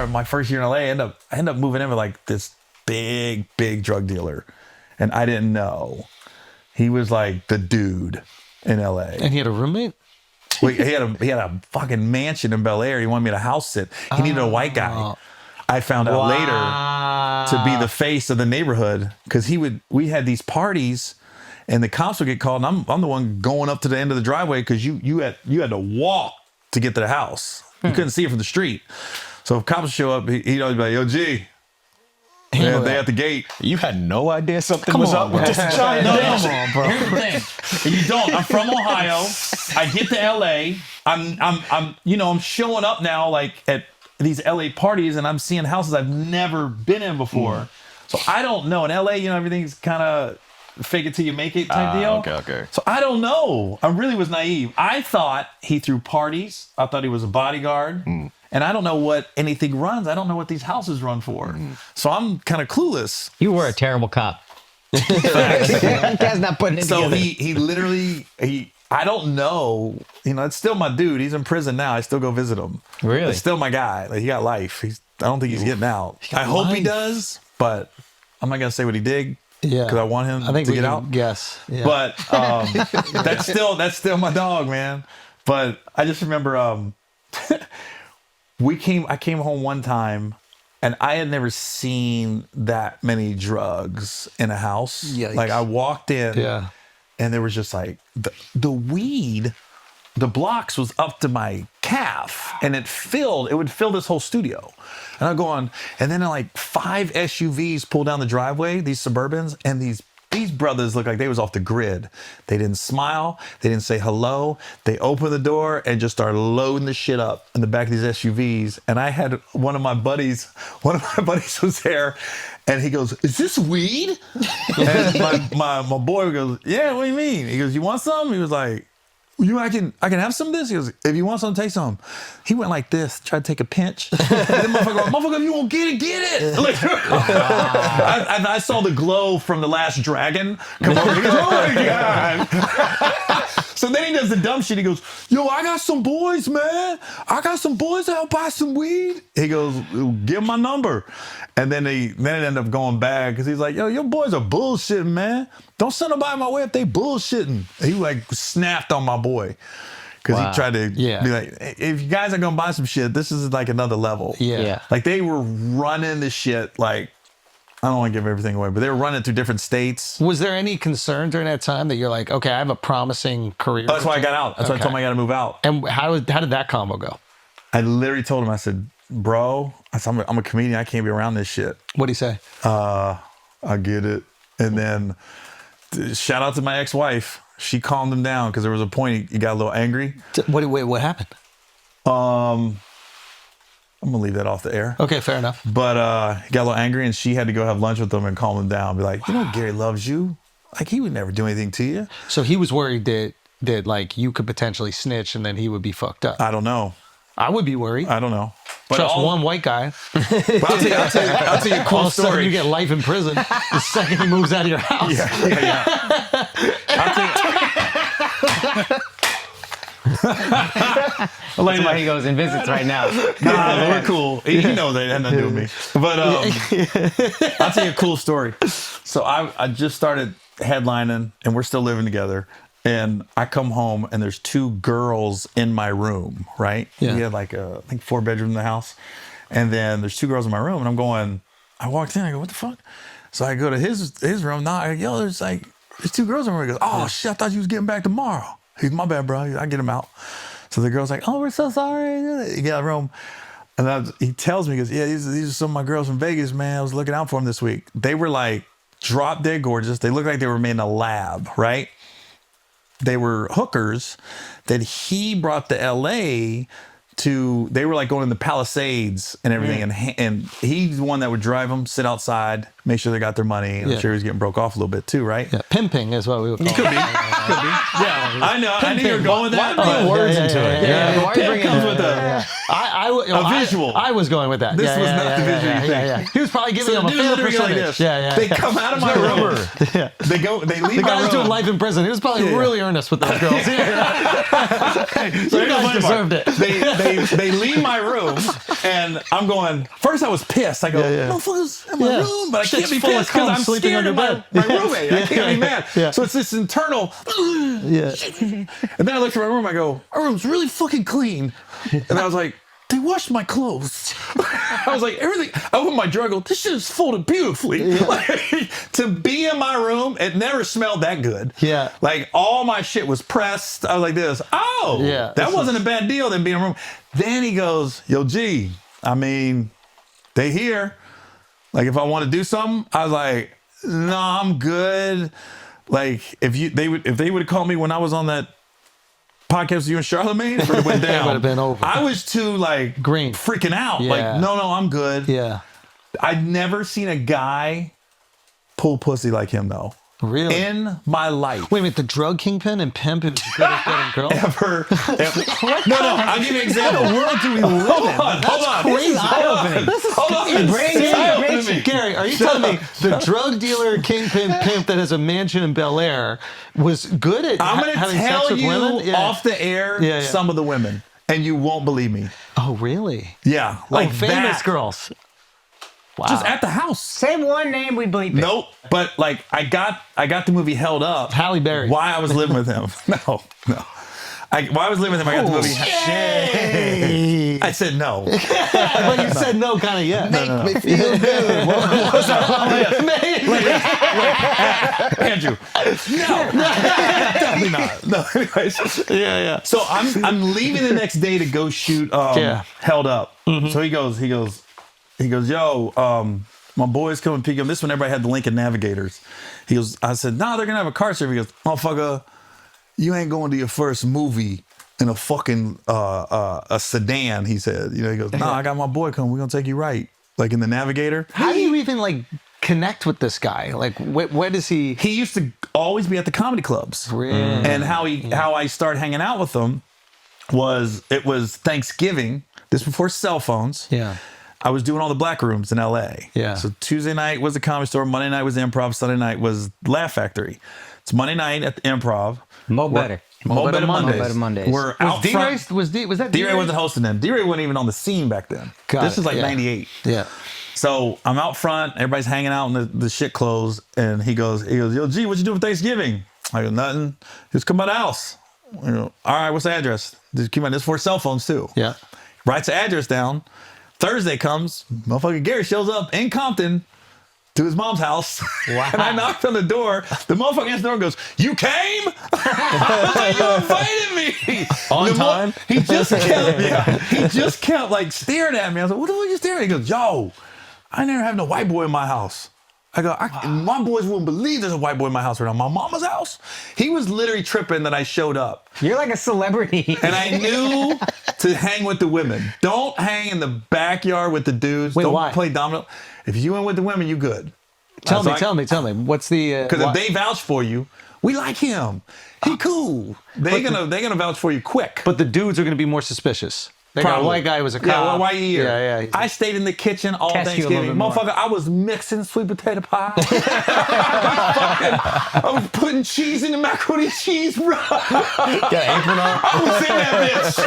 my first year in LA. I end up moving in with like this big drug dealer, and I didn't know he was like the dude in LA. And he had a roommate. Well, he had a fucking mansion in Bel Air. He wanted me to house sit. He needed a white guy. I found out later to be the face of the neighborhood because we had these parties, and the cops would get called. And I'm the one going up to the end of the driveway because you had to walk to get to the house. You couldn't see it from the street. So if cops show up, he'd always be like, "Yo, G." Yeah, they at the gate. You had no idea something was up with this giant Come on, bro. Here's the thing. You don't. I'm from Ohio. I get to LA. I'm showing up now like at these LA parties, and I'm seeing houses I've never been in before. So I don't know. In LA, everything's kind of fake it till you make it type deal. Okay. So I don't know. I really was naive. I thought he threw parties. I thought he was a bodyguard. And I don't know what anything runs. I don't know what these houses run for. So I'm kind of clueless. You were a terrible cop. Guy's not putting it so together. he literally, I don't know. It's still my dude. He's in prison now. I still go visit him. Really? It's still my guy. Like, he got life. I don't think he's getting out. I hope he does, but I'm not going to say what he did. Yeah. Because I want him to get out. Yes. Yeah. But that's still my dog, man. But I just remember I came home one time and I had never seen that many drugs in a house. Yikes. Like, I walked in and there was just like the weed, the blocks was up to my calf, and it would fill this whole studio. And I go on, and then like 5 SUVs pull down the driveway, these Suburbans, and these brothers look like they was off the grid. They didn't smile. They didn't say hello. They opened the door and just started loading the shit up in the back of these SUVs. And I had one of my buddies was there, and he goes, "Is this weed?" And my boy goes, "Yeah, what do you mean?" He goes, "You want some?" He was like, I can have some of this? He goes, "If you want some, take some." He went like this, tried to take a pinch. And the motherfucker, if you won't get it. Like, I saw the glow from The Last Dragon come over. He goes, "Oh my God." So then he does the dumb shit. He goes, "Yo, I got some boys, man. I got some boys that'll buy some weed." He goes, "Give him my number." And then it ended up going bad because he's like, "Yo, your boys are bullshitting, man. Don't send nobody my way if they bullshitting." He like snapped on my boy because he tried to be like, "If you guys are going to buy some shit, this is like another level." Yeah. Like, they were running the shit like, I don't want to give everything away, but they were running through different states. Was there any concern during that time that you're like, okay, I have a promising career? That's why I got out. That's why I told him I got to move out. And how did that combo go? I literally told him, I said, "Bro," I said, I'm a comedian. I can't be around this shit. What'd he say? I get it. And then shout out to my ex-wife. She calmed him down because there was a point he got a little angry. What happened? I'm going to leave that off the air. Okay, fair enough. But he got a little angry, and she had to go have lunch with him and calm him down. Be like, Gary loves you. Like, he would never do anything to you. So he was worried that like you could potentially snitch and then he would be fucked up. I don't know. I would be worried. I don't know. But Trust one white guy. But I'll tell you a cool All of a sudden story. you get life in prison the second he moves out of your house. Yeah. That's why he goes and visits right now. Nah, we're cool. He knows that had nothing to do with me. But I'll tell you a cool story. So I just started headlining, and we're still living together. And I come home, and there's 2 girls in my room, right? Yeah. We had like I think 4 bedrooms in the house. And then there's 2 girls in my room, and I walked in, I go, "What the fuck?" So I go to his room. Now I go, "Yo, there's 2 girls in my room." He goes, "Oh shit, I thought you was getting back tomorrow." He's, "My bad, bro. I get him out." So the girl's like, "Oh, we're so sorry." He got a room. And he tells me, he goes, "Yeah, these are some of my girls from Vegas, man. I was looking out for them this week." They were like drop dead gorgeous. They looked like they were made in a lab, right? They were hookers that he brought to LA they were like going in the Palisades and everything. And he's the one that would drive them, sit outside, make sure they got their money. And I'm sure he was getting broke off a little bit too, right? Yeah, pimping is what we would call it. Could be. Yeah, I know. I knew you were going with that. Why bring words into it? Yeah. Why are you Pimp bringing comes it? with A visual. I was going with that. This was not the visual you think. Yeah. He was probably giving him a fair percentage. Yeah. They come out of my room. They leave The my guy was room. doing life in prison. He was probably really earnest with those girls. So you guys deserved it. They they leave my room, and I'm going. First, I was pissed. I go, motherfuckers in my room, but I can't be pissed because I'm sleeping under my roommate. I can't be mad. So it's this internal. And then I looked at my room. I go, our room's really fucking clean. And I was like, they washed my clothes. I was like, everything. I opened my drawer. I go, this shit is folded beautifully. Like, to be in my room, it never smelled that good. Yeah. Like all my shit was pressed. I was like this. Oh, yeah, that wasn't a bad deal. Then being in a room. Then he goes, yo, G. I mean, they here. Like if I want to do something, I was like, no, I'm good. Like if they would have called me when I was on that podcast with you and Charlamagne, it would have went down. It would have been over. I was too like green, freaking out. Yeah. Like, no, I'm good. Yeah. I'd never seen a guy pull pussy like him though. Really? In my life. Wait a minute, the drug kingpin and pimp who's good at getting girls? Ever. No, I'll give you an example. What world do we live in? Hold on. Crazy. Hold on. Gary, are you telling me the drug dealer kingpin pimp that has a mansion in Bel Air was good at I'm going to having sex tell with you women? Yeah. off the air some of the women, and you won't believe me. Oh, really? Yeah. Like famous that. girls. Wow. Just at the house. Say one name, we bleep it. Nope. But like I got the movie Held Up. Halle Berry. Why I was living with him. No. While I was living with him, I got the movie. Shit. I said no. But you said no, kind of yes. Make me feel good. Andrew. No. Definitely not. No. Anyways. Yeah. So I'm leaving the next day to go shoot Held Up. Mm-hmm. So he goes, yo, my boys come and pick him. This one, everybody had the Lincoln Navigators. He goes, I said, nah, they're gonna have a car service. He goes, motherfucker, you ain't going to your first movie in a fucking a sedan. He said, he goes, nah, I got my boy coming. We're gonna take you right, like in the Navigator. How do you even like connect with this guy? Like, where does he? He used to always be at the comedy clubs. Really? And how I started hanging out with him was Thanksgiving. This before cell phones. Yeah. I was doing all the black rooms in LA. Yeah. So Tuesday night was the Comedy Store. Monday night was the Improv. Sunday night was Laugh Factory. It's Monday night at the Improv. Mo Better. Mo Better Mondays. Mo Better Mondays. We're out front. Was that D-Ray wasn't hosting then. D-Ray wasn't even on the scene back then. This is like 98. Yeah. So I'm out front. Everybody's hanging out in the shit clothes. And he goes, yo, G, what you doing for Thanksgiving? I go, nothing. Just come by the house. I go, all right, what's the address? Just keep on this for cell phones too. Yeah. Writes the address down. Thursday comes, motherfucking Gary shows up in Compton to his mom's house. Wow. And I knocked on the door. The motherfucker answers the door and goes, you came? I was like, you invited me. On time? He just kept like staring at me. I was like, what the fuck are you staring at? He goes, yo, I never have no white boy in my house. I go, my boys wouldn't believe there's a white boy in my house right now. My mama's house? He was literally tripping that I showed up. You're like a celebrity. And I knew to hang with the women. Don't hang in the backyard with the dudes. Wait, Don't why? play domino. If you went with the women, you good. Tell me. What's the? Because if they vouch for you, we like him. He cool. They're gonna vouch for you quick. But the dudes are going to be more suspicious. They got a white guy who was a cop. Yeah, well, why you here? Yeah. I stayed in the kitchen all Test you a little Thanksgiving. bit more. Motherfucker, I was mixing sweet potato pie. I was putting cheese in the macaroni and cheese, bro. Got an apron on. I was in that bitch.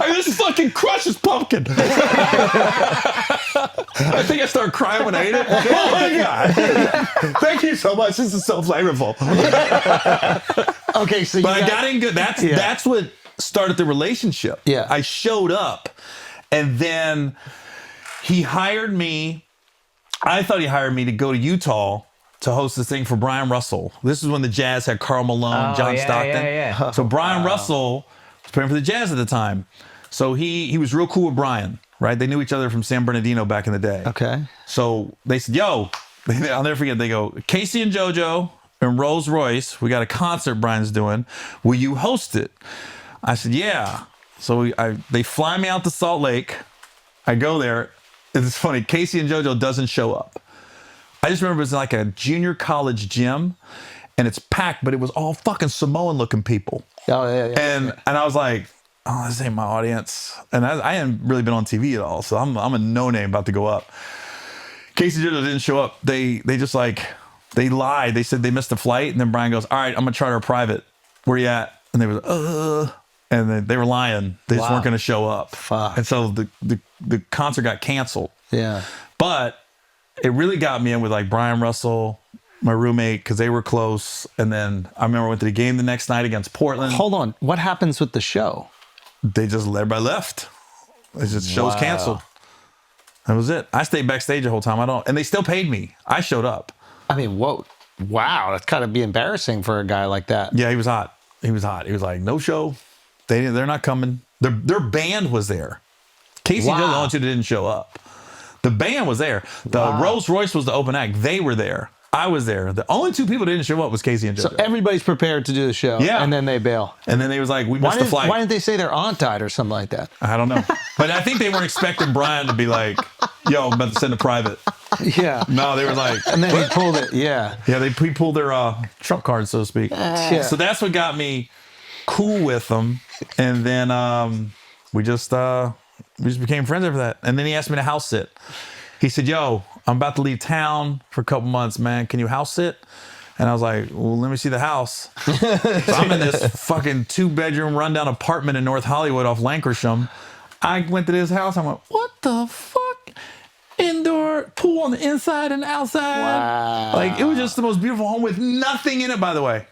I just fucking crushes pumpkin. I think I started crying when I ate it. Oh my God. Thank you so much. This is so flavorful. Okay, so But I got in good. That's what started the relationship. Yeah. I showed up and then he hired me. I thought he hired me to go to Utah to host this thing for Brian Russell. This is when the Jazz had Karl Malone, John Stockton. Yeah. So Brian Russell was playing for the Jazz at the time. So he was real cool with Brian, right? They knew each other from San Bernardino back in the day. Okay. So they said, yo, I'll never forget, they go, Casey and JoJo and Rolls Royce, we got a concert Brian's doing. Will you host it? I said, yeah. So they fly me out to Salt Lake. I go there. It's funny. Casey and JoJo doesn't show up. I just remember it was like a junior college gym and it's packed, but it was all fucking Samoan looking people. Oh, yeah. And I was like, oh, this ain't my audience. And I hadn't really been on TV at all. So I'm a no-name about to go up. Casey and JoJo didn't show up. They just like, they lied. They said they missed a flight. And then Brian goes, all right, I'm going to charter a private. Where you at? And they were and they were lying. They just Wow. weren't going to show up. Fuck. And so the concert got canceled. Yeah. But it really got me in with like Brian Russell, my roommate, because they were close. And then I remember I went to the game the next night against Portland. Hold on. What happens with the show? They just everybody left. It just show's Wow. canceled. That was it. I stayed backstage the whole time. And they still paid me. I showed up. I mean, whoa. Wow. That's gotta be embarrassing for a guy like that. Yeah, he was hot. He was like, no show. They're not coming. Their band was there. Casey Wow. Joe, the only two that didn't show up. The band was there. The Rolls Royce was the open act. They were there. I was there. The only two people that didn't show up was Casey and Joe. So everybody's prepared to do the show. Yeah. And then they bail. And then they was like, we missed the flight. Why didn't they say their aunt died or something like that? I don't know. But I think they weren't expecting Brian to be like, yo, I'm about to send a private. Yeah. No, they were like, And then he pulled it. Yeah. yeah, he pulled their trump card, so to speak. Yeah. So that's what got me cool with them. And then we just became friends after that. And then he asked me to house sit. He said, yo, I'm about to leave town for a couple months, man. Can you house sit? And I was like, well, let me see the house. So I'm in this fucking 2-bedroom rundown apartment in North Hollywood off Lankershim. I went to this house. I went, what the fuck? Indoor pool on the inside and outside. Wow. Like, it was just the most beautiful home with nothing in it, by the way.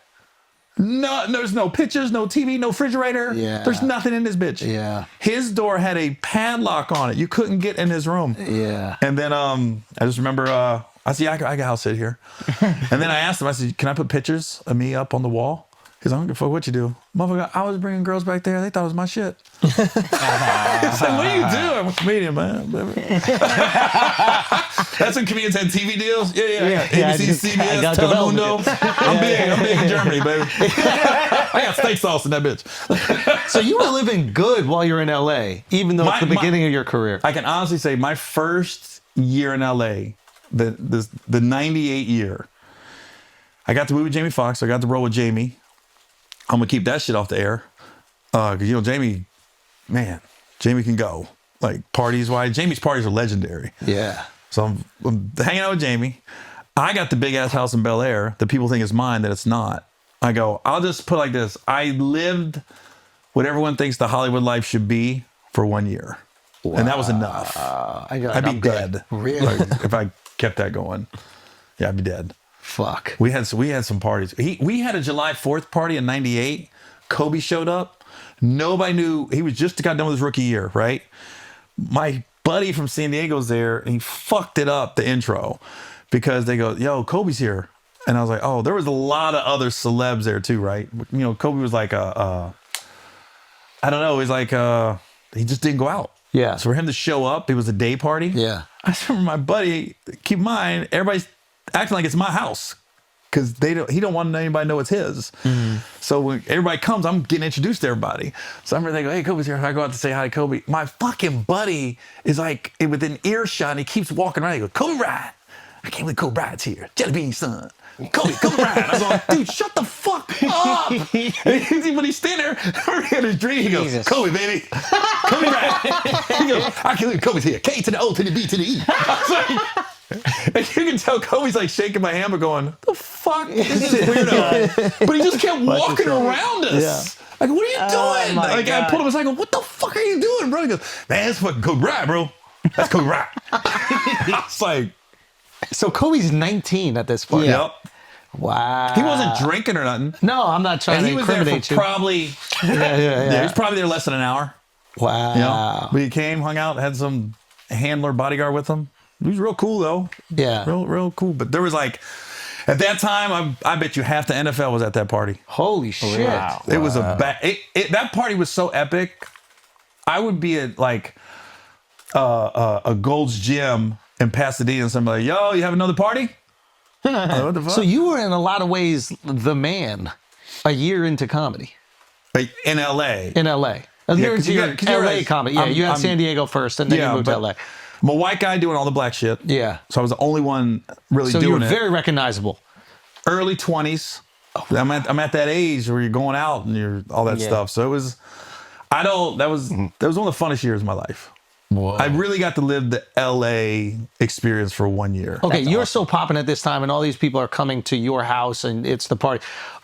No, there's no pictures, no TV, no refrigerator. Yeah. There's nothing in this bitch. Yeah. His door had a padlock on it. You couldn't get in his room. Yeah. And then I just remember I said, yeah, I can house sit here. And then I asked him, I said, can I put pictures of me up on the wall? He's like, I don't give a fuck what you do. Motherfucker, I was bringing girls back there. They thought it was my shit. It's like, what do you do? I'm a comedian, man. That's when comedians had TV deals. Yeah. ABC, I got CBS, Telemundo. development. I'm big in Germany, baby. I got steak sauce in that bitch. So you were living good while you're in LA, even though it's the beginning of your career. I can honestly say my first year in LA, the 98 year, I got to move with Jamie Foxx. I got to roll with Jamie. I'm going to keep that shit off the air. Because, Jamie can go. Like, parties-wise. Jamie's parties are legendary. Yeah. So I'm hanging out with Jamie. I got the big-ass house in Bel Air that people think is mine, that it's not. I go, I'll just put it like this. I lived what everyone thinks the Hollywood life should be for 1 year. Wow. And that was enough. I'd be dead. Really? Like, if I kept that going. Yeah, I'd be dead. Fuck. We had some parties. We had a July 4th party in 98. Kobe showed up. Nobody knew. He was just got done with his rookie year, right? My buddy from San Diego's there, and he fucked it up, the intro, because they go, yo, Kobe's here. And I was like, oh, there was a lot of other celebs there too, right? Kobe was like I don't know. He was like, he just didn't go out. Yeah. So for him to show up, it was a day party. Yeah. I just remember my buddy, keep in mind, everybody's acting like it's my house because he don't want anybody to know it's his. Mm-hmm. So when everybody comes, I'm getting introduced to everybody. So I'm thinking, hey, Kobe's here. I go out to say hi to Kobe. My fucking buddy is like within earshot, and he keeps walking around. He goes, Kobe Bryant. I can't believe Kobe Bryant's here. Jelly Bean's son. Kobe Bryant. I was going, dude, shut the fuck up. When he's standing there, in his dream, he goes, Jesus. Kobe, baby. Kobe Bryant. He goes, I can't believe Kobe's here. K to the O to the B to the E. And you can tell Kobe's like shaking my hand, but going, the fuck is this weirdo? But he just kept walking around us. Yeah. Like, what are you doing? Like, God. I pulled him aside, I go, what the fuck are you doing, bro? He goes, man, that's fucking Kobe Bryant, bro. That's Kobe Bryant. I was like, so Kobe's 19 at this point. Yep. Wow. He wasn't drinking or nothing. No, I'm not trying and to he was there incriminate for you. probably, yeah. He was probably there less than an hour. Wow. But he came, hung out, had some handler bodyguard with him. He was real cool though. Yeah. Real cool. But there was like, at that time, I bet you half the NFL was at that party. Holy shit. Wow. It was that party was so epic. I would be at like a Gold's Gym in Pasadena and somebody like, yo, you have another party? What the fuck? So you were in a lot of ways the man a year into comedy. Like, in LA. In LA. A year into your LA comedy. Yeah, you had I'm San Diego first and then you moved to LA. I'm a white guy doing all the black shit. Yeah. So I was the only one really so doing you it. were very recognizable. Early 20s. I'm at that age where you're going out and you're all that stuff. So it was, that was one of the funnest years of my life. Whoa. I really got to live the LA experience for 1 year. Okay, you're so popping at this time and all these people are coming to your house and it's the party.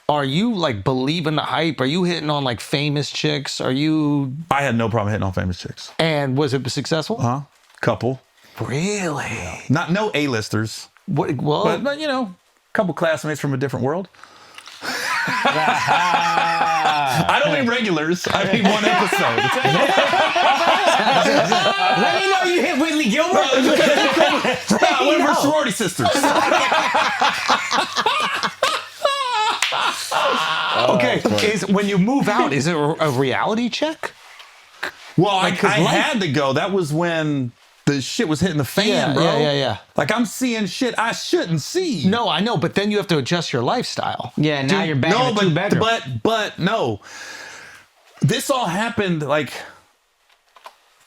are you like believing the hype? Are you hitting on like famous chicks? Are you? I had no problem hitting on famous chicks. And was it successful? Huh? Couple. Really? No A-listers. What? Well, But you know, a couple classmates from a different world. I don't mean regulars. I mean one episode. Let me know you hit Whitley Gilbert. One of her sorority sisters. okay. Is when you move out, is it a reality check? Well, Like, I 'cause life- had to go. That was when the shit was hitting the fan, bro. Yeah. Like I'm seeing shit I shouldn't see. No, I know, but then you have to adjust your lifestyle. Yeah, now you're back in a two-bedroom. but no. This all happened like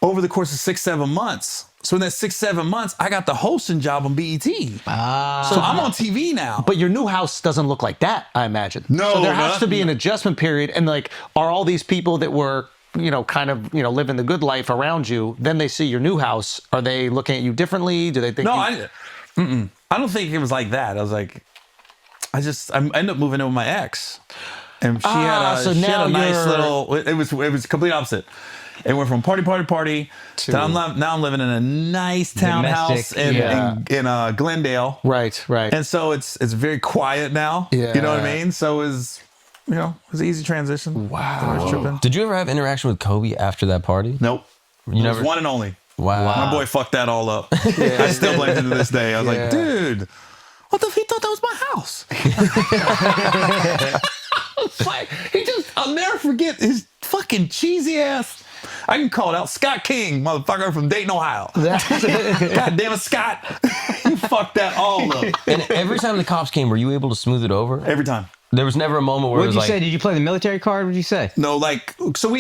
over the course of 6-7 months. So in that 6-7 months, I got the hosting job on BET. So I'm on TV now. But your new house doesn't look like that, I imagine. No, so there has not- to be an adjustment period, and like, are all these people that were, kind of, living the good life around you, then they see your new house, are they looking at you differently? Do they think? No, I don't think it was like that. I was like, I ended up moving in with my ex, and she had so she had now a nice you're- little. It was complete opposite. It went from party to now I'm living in a nice townhouse Domestic, in Glendale. Right. And so it's very quiet now. Yeah. You know what I mean? So it was an easy transition. Wow. I was tripping. Did you ever have interaction with Kobe after that party? Nope. You It never. was one and only. Wow. My boy fucked that all up. I still blame him to this day. I was Yeah. like, dude, what the f? He thought that was my house. It's like, I'll never forget his fucking cheesy ass. I can call it out. Scott King, motherfucker from Dayton, Ohio. God damn it, Scott. You fucked that all up. And every time the cops came, were you able to smooth it over? Every time. There was never a moment where What it did was you like, say? Did you play the military card? What did you say? No, so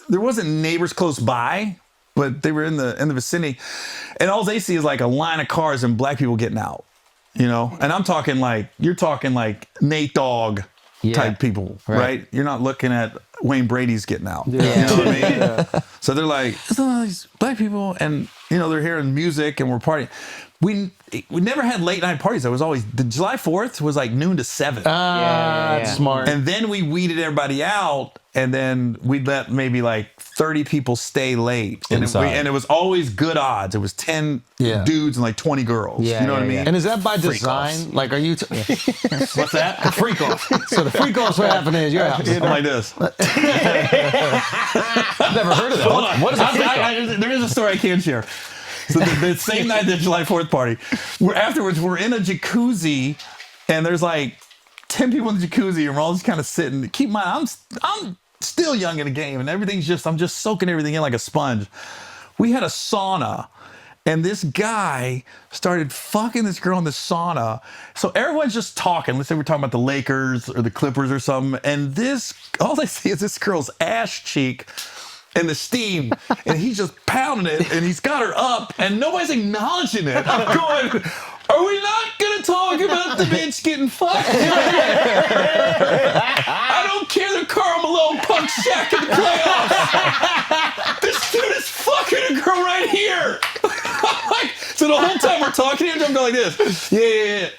there wasn't neighbors close by, but they were in the vicinity. And all they see is like a line of cars and black people getting out, And I'm talking you're talking like Nate Dogg type people, right? You're not looking at Wayne Brady's getting out. You know what I mean? So they're like, it's all these black people, and they're hearing music and we're partying. We never had late night parties. It was always the July 4th was like noon to 7. That's smart. And then we weeded everybody out, and then we'd let maybe like 30 people stay late. And it was always good odds. It was 10 dudes and like 20 girls. Yeah, you know what I yeah, mean? yeah. And is that by Freak design? offs. Like, are you? What's that? The freak off. So the freak offs are happening at your house. I'm like this. I've never heard of that. Hold on. What is a There is a story I can share. So the same night the July 4th party, we're in a jacuzzi, and there's like 10 people in the jacuzzi, and we're all just kind of sitting. Keep in mind, I'm still young in the game, and I'm just soaking everything in like a sponge. We had a sauna, and this guy started fucking this girl in the sauna. So everyone's just talking. Let's say we're talking about the Lakers or the Clippers or something, and all they see is this girl's ass cheek and the steam, and he's just pounding it, and he's got her up, and nobody's acknowledging it. I'm going, are we not gonna talk about the bitch getting fucked? I don't care that Karl Malone punked Shaq in the playoffs. This dude is fucking a girl right here. So the whole time we're talking to him, I'm going like this. Yeah.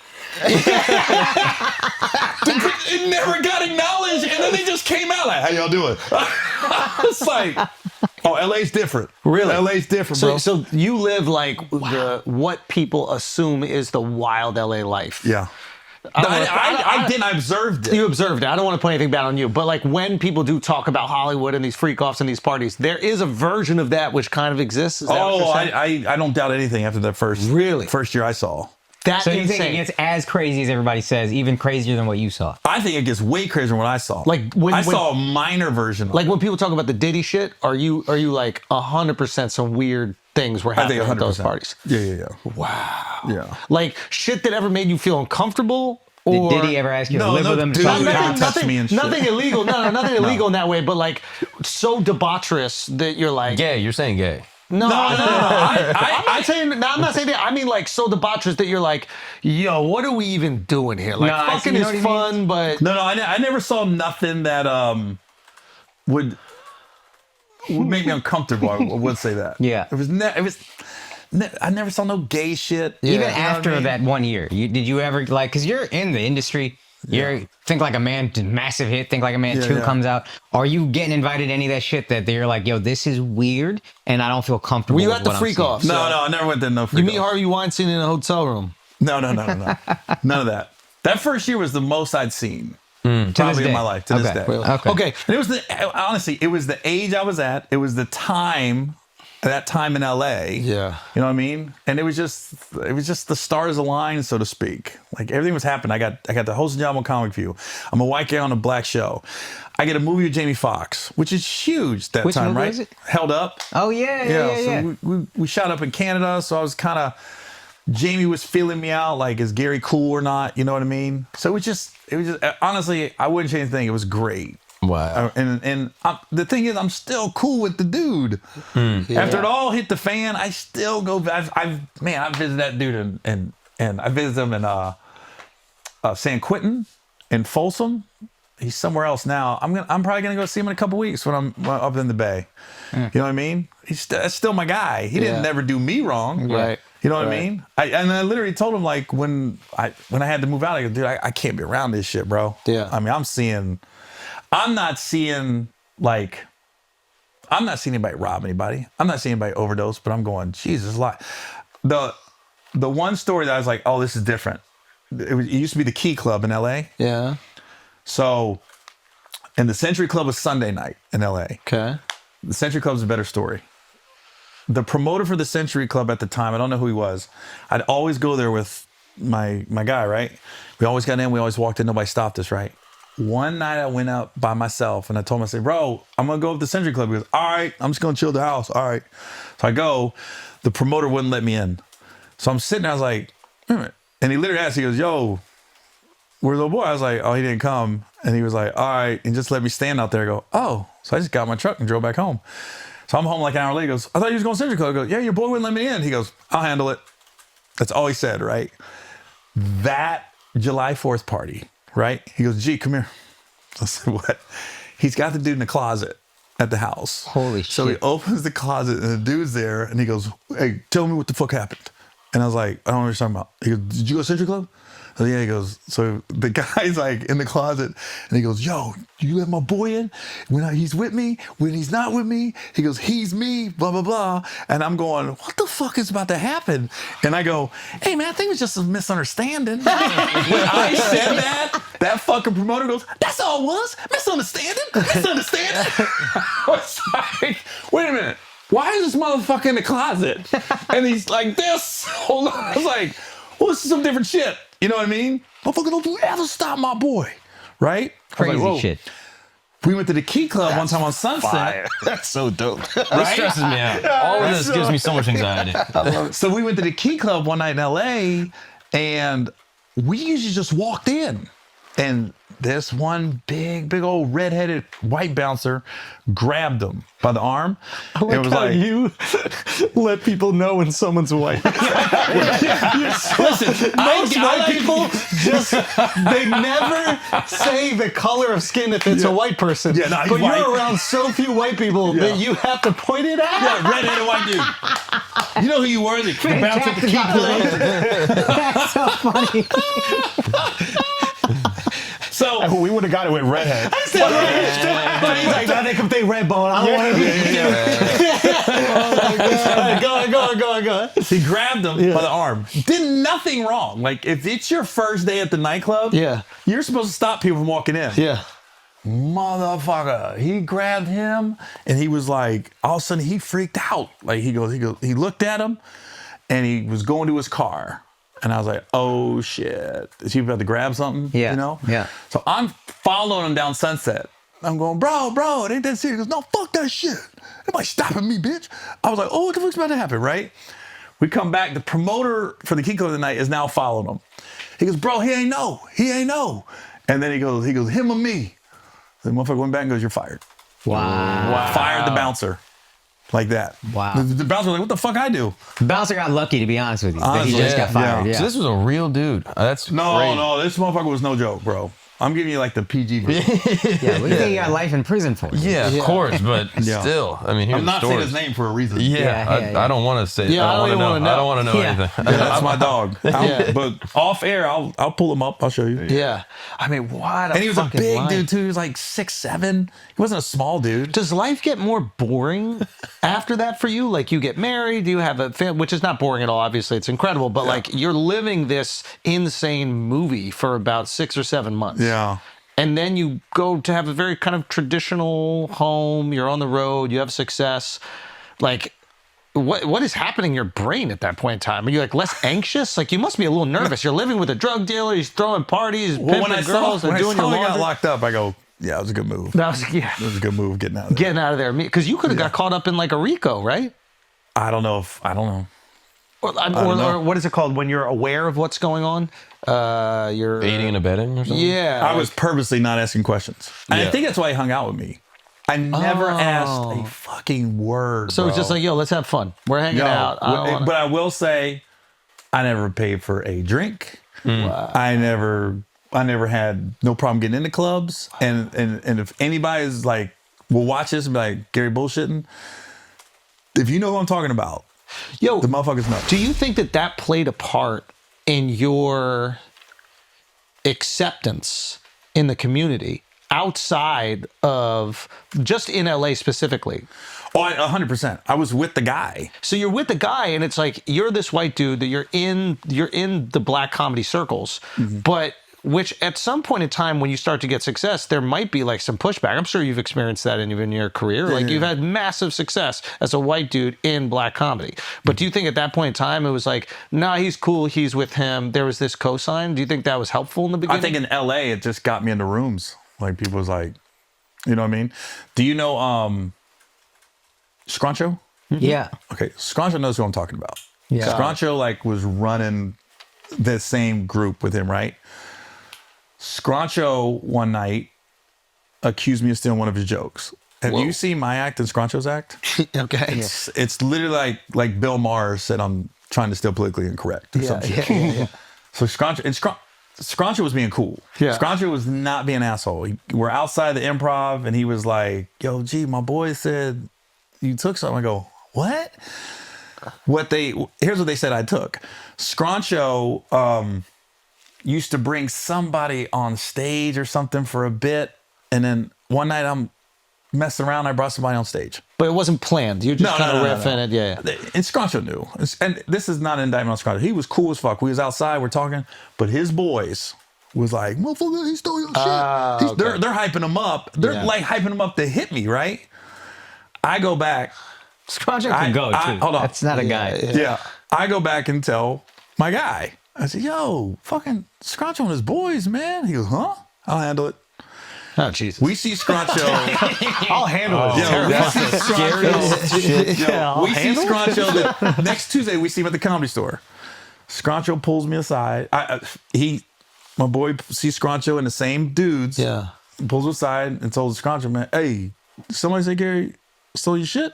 It never got acknowledged, and then they just came out like, how y'all doing? It's like, oh, LA's different. Really? LA's different, bro. So you live like what people assume is the wild LA life. Yeah. I observed it. You observed it. I don't want to put anything bad on you, but like when people do talk about Hollywood and these freak offs and these parties, there is a version of that which kind of exists. Is that what you're saying? I don't doubt anything after that first year I saw. That's So you think insane. it gets as crazy as everybody says, even crazier than what you saw? I think it gets way crazier than what I saw. Like I saw a minor version of like it. when people talk about the Diddy shit, are you like 100% some weird things were I think happening 100%. at those parties? Yeah. Wow. Yeah. Like shit that ever made you feel uncomfortable? Or Did he ever ask you to No, live no, with him? dude, Talk not- about touch me and shit. nothing illegal. No, nothing illegal in that way. But like so debaucherous that you're like, gay? You're saying gay. no. I'm I'm not saying that. I mean like so debaucherous that you're like, yo, what are we even doing here? Like No, I see, fucking you know is what I fun, but No, I never saw nothing that would make me uncomfortable. I would say that. Yeah. I never saw no gay shit. Even You know what after I mean? that 1 year, did you ever like? Because you're in the industry, You're Think Like a Man, massive hit. Think Like a Man 2 yeah. comes out. Are you getting invited to any of that shit that you're like, yo, this is weird and I don't feel comfortable Were you with at the what I'm freak seeing? off? No, I never went there. No, You freak meet off. Harvey Weinstein in a hotel room. No. None of that. That first year was the most I'd seen To probably this in day. my life to this Okay. day. Okay. Okay. And it was honestly, it was the age I was at. It was the time, that time in LA. Yeah. You know what I mean? And it was just the stars aligned, so to speak. Like everything was happening. I got the hosting job on Comic View. I'm a white guy on a black show. I get a movie with Jamie Foxx, which is huge that Which time, movie right? was it? Held Up. Oh, yeah. So we shot up in Canada, so I was kind of, Jamie was feeling me out, like, is Gary cool or not? You know what I mean? So it was just honestly, I wouldn't change anything. It was great. Wow. And the thing is, I'm still cool with the dude. After it all hit the fan, I still go. I visited that dude and I visited him in San Quentin in Folsom. He's somewhere else now. I'm probably gonna go see him in a couple weeks when I'm up in the Bay. You know what I mean? That's still my guy. He didn't never do me wrong. Right. You know what I mean? I literally told him, like, when I had to move out, I go, dude, I can't be around this shit, bro. Yeah. I mean, I'm not seeing anybody rob anybody. I'm not seeing anybody overdose, but I'm going, Jesus, the one story that I was like, oh, this is different. It used to be the Key Club in LA. Yeah. So, and the Century Club was Sunday night in LA. Okay. The Century Club's a better story. The promoter for the Century Club at the time, I don't know who he was. I'd always go there with my guy, right? We always got in, we always walked in, nobody stopped us, right? One night I went out by myself and I told him, I said, bro, I'm gonna go up to the Century Club. He goes, all right, I'm just gonna chill at the house. All right. So I go, the promoter wouldn't let me in. So I'm sitting there, I was like, wait a minute. And he literally asked, he goes, yo, where's the little boy? I was like, oh, he didn't come. And he was like, all right, and just let me stand out there. I go, oh. So I just got in my truck and drove back home. So I'm home like an hour later. He goes, I thought you was going to Century Club. I go, yeah, your boy wouldn't let me in. He goes, I'll handle it. That's all he said, right? That July 4th party, right? He goes, G, come here. I said, what? He's got the dude in the closet at the house. Holy So he shit. opens the closet and the dude's there and he goes, hey, tell me what the fuck happened. And I was like, I don't know what you're talking about. He goes, did you go to Century Club? I said, yeah, he goes, so the guy's like in the closet and he goes, yo, you let my boy in when he's with me, when he's not with me. He goes, he's me, blah, blah, blah. And I'm going, what the fuck is about to happen? And I go, hey, man, I think it was just a misunderstanding. When I said that fucking promoter goes, that's all it was, misunderstanding. I was like, wait a minute. Why is this motherfucker in the closet? And he's like this. Hold on. I was like, well, this is some different shit. You know what I mean? Motherfucker, don't you ever stop my boy. Right? I was like, Crazy whoa. shit. We went to the Key Club one time on Sunset. That's so dope. This stresses me out. All of this gives me so much anxiety. So we went to the Key Club one night in LA and we usually just walked in. And this one big old redheaded white bouncer grabbed him by the arm. I and was like, you let people know when someone's white. listen, Most white people just, they never say the color of skin if it's a white person. Yeah, no, he's but white. you're around so few white people that you have to point it out. Yeah, redheaded white dude. You know who you were? The bouncer at the Key Club. That's so funny. So We would have got it with redhead. But he's like, nah, they come take red bone. I don't want to be. Go on. he grabbed him by the arm. Did nothing wrong. Like, if it's your first day at the nightclub, Yeah. you're supposed to stop people from walking in. Yeah. Motherfucker. He grabbed him and he was like, all of a sudden he freaked out. Like he looked at him and he was going to his car. And I was like, oh shit. Is he about to grab something? Yeah, You know? yeah. So I'm following him down Sunset. I'm going, bro, it ain't that serious. He goes, no, fuck that shit. Nobody stopping me, bitch. I was like, oh, what the fuck's about to happen, right? We come back. The promoter for the Key Club of the night is now following him. He goes, bro, he ain't know. And then he goes, him or me? The motherfucker went back and goes, you're fired. Wow. Fired the bouncer. Like that. Wow. The bouncer was like, what the fuck I do? Bouncer got lucky, to be honest with you. That he Honestly, just got fired. Yeah. So this was a real dude. That's crazy. No, this motherfucker was no joke, bro. I'm giving you like the PG version. Yeah, what do you think you got life in prison for? Yeah, of course, but Yeah. still, I mean, here's I'm not the saying stories. his name for a reason. I don't want to say. Yeah, I don't even wanna know. I don't want to know Yeah. anything. Yeah, that's my dog. Yeah. But off air, I'll pull him up. I'll show you. Yeah. I mean, what a And he was a fucking big life. dude too. He was like 6'7". He wasn't a small dude. Does life get more boring after that for you? Like you get married, you have a family, which is not boring at all. Obviously, it's incredible. But like you're living this insane movie for about 6 or 7 months. Yeah. And then you go to have a very kind of traditional home. You're on the road. You have success. Like, what is happening in your brain at that point in time? Are you like less anxious? Like you must be a little nervous. You're living with a drug dealer. He's throwing parties, Well, when I pimping saw girls, and doing he your got laundry. locked up, I go, yeah, it was a good move. That was yeah. It was a good move getting out of there. Getting out of there because you could have got caught up in like a RICO, right? I don't know. Or know. what is it called when you're aware of what's going on? You're Aiding and abetting or something. Yeah, I was purposely not asking questions. And I Yeah. think that's why he hung out with me. I never asked a fucking word. So it's just bro. like, yo, let's have fun. We're hanging Yo, out. I don't wanna- but I will say, I never paid for a drink. I never had no problem getting into clubs. And if anybody's like, will watch this and be like, Gary bullshitting, if you know who I'm talking about, yo, the motherfuckers know. do you think that played a part in your acceptance in the community outside of just in LA specifically? Oh, 100%. I was with the guy. So you're with the guy, and it's like you're this white dude that you're in the black comedy circles, but which at some point in time when you start to get success, there might be like some pushback. I'm sure you've experienced that in your career. Like you've had massive success as a white dude in black comedy. But do you think at that point in time it was like, nah, he's cool, he's with him. There was this cosign. Do you think that was helpful in the beginning? I think in LA, it just got me into rooms. Like people was like, you know what I mean? Do you know Scroncho? Yeah. Okay, Scroncho knows who I'm talking about. Yeah. Scroncho like was running the same group with him, right? Scroncho one night accused me of stealing one of his jokes. Have you seen my act and Scroncho's act? okay. It's literally like Bill Maher said I'm trying to steal politically incorrect or some shit. So Scroncho was being cool. Yeah. Scroncho was not being an asshole. We're outside the improv and he was like, yo, G, my boy said you took something. I go, what? Here's what they said I took. Scroncho used to bring somebody on stage or something for a bit. And then one night I'm messing around. I brought somebody on stage. But it wasn't planned. You're just kind of riffing it. Yeah. And Scroncho knew. And this is not an indictment on Scroncho. He was cool as fuck. We was outside, we're talking, but his boys was like, motherfucker, he stole your shit. They're hyping him up. They're like hyping him up to hit me, right? I go back. Scroncho can go too. Hold on. That's not a guy. Yeah. I go back and tell my guy. I said, yo, fucking Scroncho and his boys, man. He goes, huh? I'll handle it. Oh, Jesus. We see Scroncho. I'll handle it. Yo, That's we see the scariest shit. Yo, we see Scroncho the next Tuesday. We see him at the Comedy Store. Scroncho pulls me aside. My boy sees Scroncho and the same dudes. Yeah. Pulls him aside and told Scroncho, man, hey, somebody say Gary stole your shit?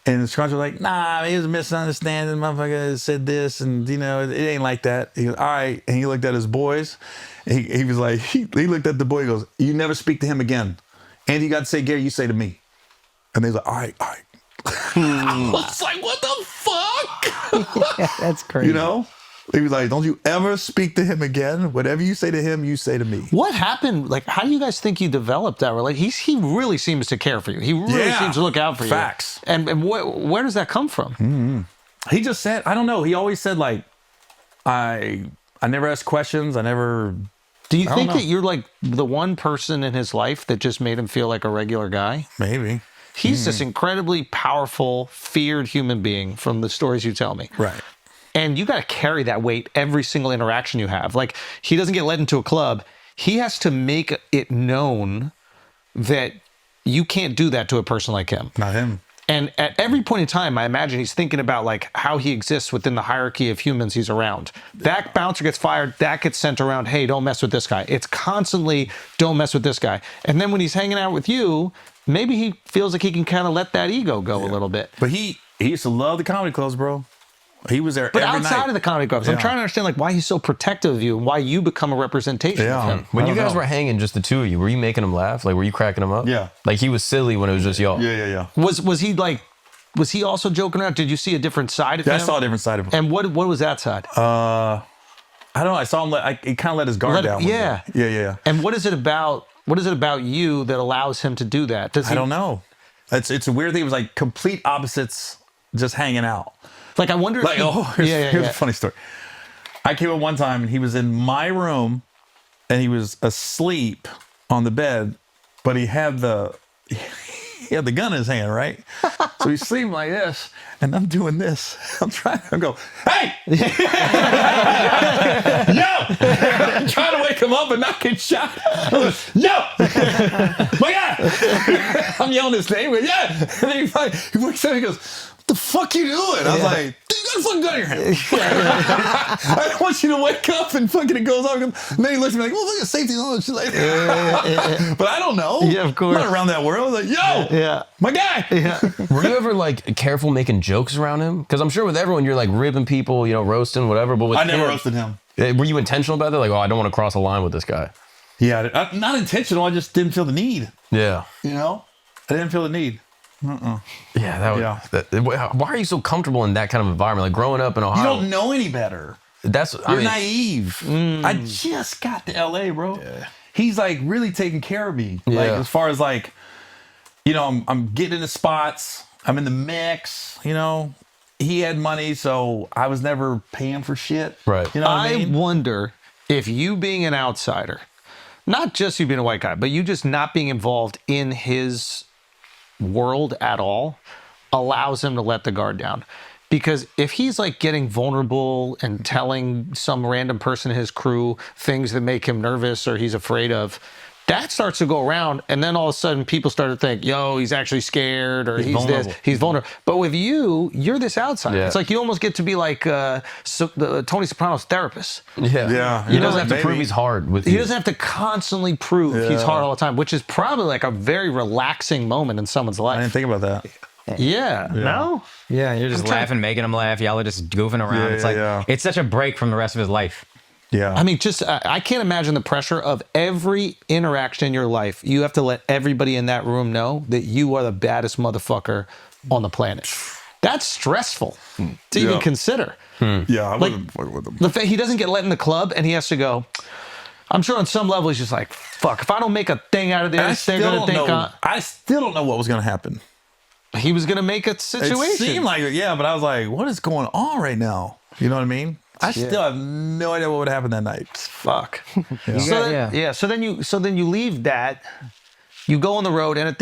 And Scroncho like, nah, he was misunderstanding. Motherfucker said this, and you know, it ain't like that. He goes, all right. And he looked at his boys. He was like, he looked at the boy. He goes, you never speak to him again. And you got to say, Gary, you say to me. And they was like, all right. I was like, what the fuck? Yeah, that's crazy. You know? He was like, don't you ever speak to him again. Whatever you say to him, you say to me. What happened? Like, how do you guys think you developed that relationship? He really seems to care for you. He really seems to look out for you. Facts. And where does that come from? He just said, I don't know. He always said like, I never asked questions. I never. Do you I don't think know. that you're like the one person in his life that just made him feel like a regular guy? Maybe. He's this incredibly powerful, feared human being from the stories you tell me. Right. And you got to carry that weight every single interaction you have. Like, he doesn't get let into a club. He has to make it known that you can't do that to a person like him. Not him. And at every point in time, I imagine he's thinking about like how he exists within the hierarchy of humans he's around. That bouncer gets fired, that gets sent around, hey, don't mess with this guy. It's constantly, don't mess with this guy. And then when he's hanging out with you, maybe he feels like he can kind of let that ego go a little bit. But he used to love the comedy clubs, bro. He was there But every outside night. of the comedy clubs, I'm Yeah. trying to understand like why he's so protective of you and why you become a representation Yeah. of him. When I you don't guys know. were hanging, just the two of you, were you making him laugh? Like, were you cracking him up? Yeah. Like, he was silly when it was just y'all. Yeah. Was he also joking around? Did you see a different side of Yeah, I him? saw a different side of him. And what was that side? I don't know. I saw him. He kind of let his guard down. one Yeah. day. Yeah. And what is it about you that allows him to do that? Does he, I don't know. It's a weird thing. It was like complete opposites, just hanging out. Like I wonder if Like, here's yeah. a funny story. I came in one time and he was in my room and he was asleep on the bed, but he had the gun in his hand, right? So he's sleeping like this, and I'm doing this. I'm trying to go, hey! No! I'm trying to wake him up and not get shot. No! My God! I'm yelling his name. Yeah! And then he wakes up and he goes, what the fuck you doing? I was like, dude, you got a fucking gun in your hand. I don't want you to wake up and fucking it goes off. And then he looks at me like, well, look at safety on. She's like, but I don't know. Yeah, of course. I'm not around that world. I was like, yo, Yeah. my guy. Yeah. Were you ever, like, careful making jokes around him? Because I'm sure with everyone, you're, like, ribbing people, you know, roasting, whatever. But with I never him, roasted him. Were you intentional about that? Like, oh, I don't want to cross a line with this guy. Yeah, not intentional. I just didn't feel the need. Yeah. You know, I didn't feel the need. Yeah, that would. Yeah. Why are you so comfortable in that kind of environment? Like, growing up in Ohio. You don't know any better. You're You're naive. I just got to LA, bro. Yeah. He's like really taking care of me. Like Yeah. as far as like, you know, I'm getting into spots. I'm in the mix. You know, he had money, so I was never paying for shit. Right. You know what I I mean? wonder if you being an outsider, not just you being a white guy, but you just not being involved in his world at all, allows him to let the guard down. Because if he's like getting vulnerable and telling some random person in his crew things that make him nervous or he's afraid of, that starts to go around, and then all of a sudden people start to think, yo, he's actually scared, or he's vulnerable. this, he's vulnerable. But with you, you're this outsider. Yeah. It's like you almost get to be like the Tony Soprano's therapist. Yeah. Yeah. He doesn't have to Maybe. prove he's hard with He you. doesn't have to constantly prove he's hard all the time, which is probably like a very relaxing moment in someone's I life. didn't think about that. Yeah. No? Yeah, you're just laughing, making him laugh. Y'all are just goofing around. Yeah, It's like yeah. it's such a break from the rest of his life. Yeah. I mean, just I can't imagine the pressure of every interaction in your life. You have to let everybody in that room know that you are the baddest motherfucker on the planet. That's stressful to even consider. yeah. I Like, wouldn't fuck with him. The fact he doesn't get let in the club and he has to go. I'm sure on some level he's just like, fuck, if I don't make a thing out of this, they're going to think I still don't know what was going to happen. he was going to make a It situation. seemed like it, yeah, but I was like, what is going on right now? You know what I mean? I still have no idea what would happen that night. Fuck. Yeah. So then you leave that, you go on the road, and at this